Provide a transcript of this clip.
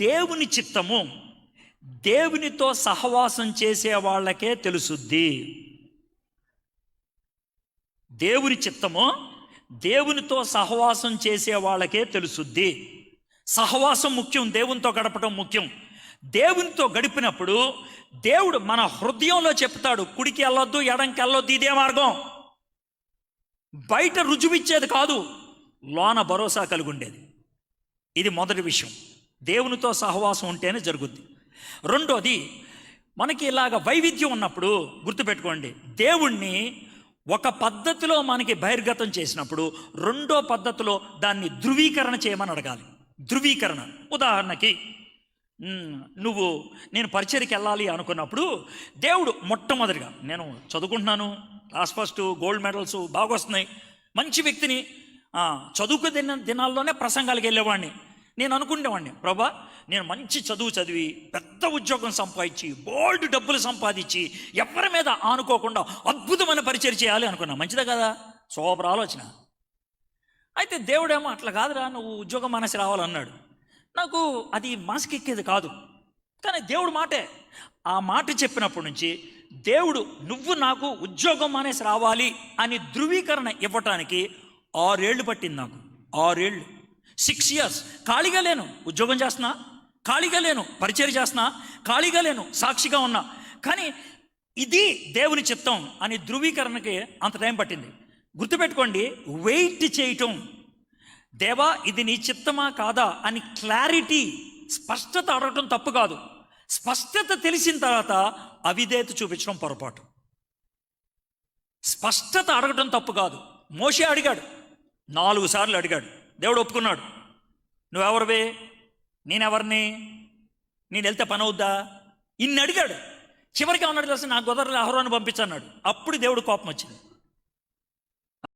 దేవుని చిత్తము దేవునితో సహవాసం చేసే వాళ్ళకే తెలుసుద్ది. దేవుని చిత్తము దేవునితో సహవాసం చేసే వాళ్ళకే తెలుసుద్ది. సహవాసం ముఖ్యం, దేవునితో గడపడం ముఖ్యం. దేవునితో గడిపినప్పుడు దేవుడు మన హృదయంలో చెప్తాడు, కుడికి వెళ్ళొద్దు, ఎడంకి వెళ్ళొద్దు, ఇదే మార్గం. బయట రుజువిచ్చేది కాదు, లోన భరోసా కలిగి ఉండేది. ఇది మొదటి విషయం. దేవునితో సహవాసం ఉంటేనే జరుగుద్ది. రెండోది, మనకి ఇలాగ వైవిధ్యం ఉన్నప్పుడు గుర్తుపెట్టుకోండి, దేవుణ్ణి ఒక పద్ధతిలో మనకి బహిర్గతం చేసినప్పుడు రెండో పద్ధతిలో దాన్ని ధృవీకరణ చేయమని అడగాలి. ధృవీకరణ, ఉదాహరణకి నేను పరిచర్యకి వెళ్ళాలి అనుకున్నప్పుడు దేవుడు మొట్టమొదటిగా, నేను చదువుకుంటున్నాను, క్లాస్ ఫస్ట్, గోల్డ్ మెడల్స్ బాగా వస్తున్నాయి, మంచి వ్యక్తిని, చదువుకున్న దినాల్లోనే ప్రసంగాలకు వెళ్ళేవాడిని. నేను అనుకునేవాడిని, ప్రభా నేను మంచి చదువు చదివి పెద్ద ఉద్యోగం సంపాదించి బోల్డ్ డబ్బులు సంపాదించి ఎవరి మీద ఆనుకోకుండా అద్భుతమైన పరిచర్య చేయాలి అనుకున్నా. మంచిదే కదా, సూపర్ ఆలోచన. అయితే దేవుడేమో అట్లా కాదురా, నువ్వు ఉద్యోగం మానేసి రావాలన్నాడు. నాకు అది మనసుకి ఎక్కేది కాదు. కానీ దేవుడు మాటే. ఆ మాట చెప్పినప్పటి నుంచి దేవుడు నువ్వు నాకు ఉద్యోగం మానేసి రావాలి అని ధృవీకరణ ఇవ్వటానికి 6 ఏళ్ళు పట్టింది నాకు. 6 ఏళ్ళు, 6 years ఖాళీగా లేను, ఉద్యోగం చేస్తున్నా, ఖాళీగా లేను, పరిచర్య చేస్తున్నా, ఖాళీగా లేను, సాక్షిగా ఉన్నా. కానీ ఇది దేవుని చిత్తం అని ధృవీకరణకి అంత టైం పట్టింది. గుర్తుపెట్టుకోండి, వెయిట్ చేయటం, దేవా ఇది నీ చిత్తమా కాదా అని క్లారిటీ, స్పష్టత అడగటం తప్పు కాదు. స్పష్టత తెలిసిన తర్వాత అవిధేయత చూపించడం పొరపాటు. స్పష్టత అడగటం తప్పు కాదు. మోషే అడిగాడు, 4 సార్లు అడిగాడు, దేవుడు ఒప్పుకున్నాడు. నువ్వెవరివే, నేనెవరిని, నేను వెళ్తే పని అవుద్దా, ఇన్ని అడిగాడు. చివరికి అన్నాడు తెలుసు, నా గొదర్లు అహరోను పంపించన్నాడు. అప్పుడు దేవుడు కోపం వచ్చింది.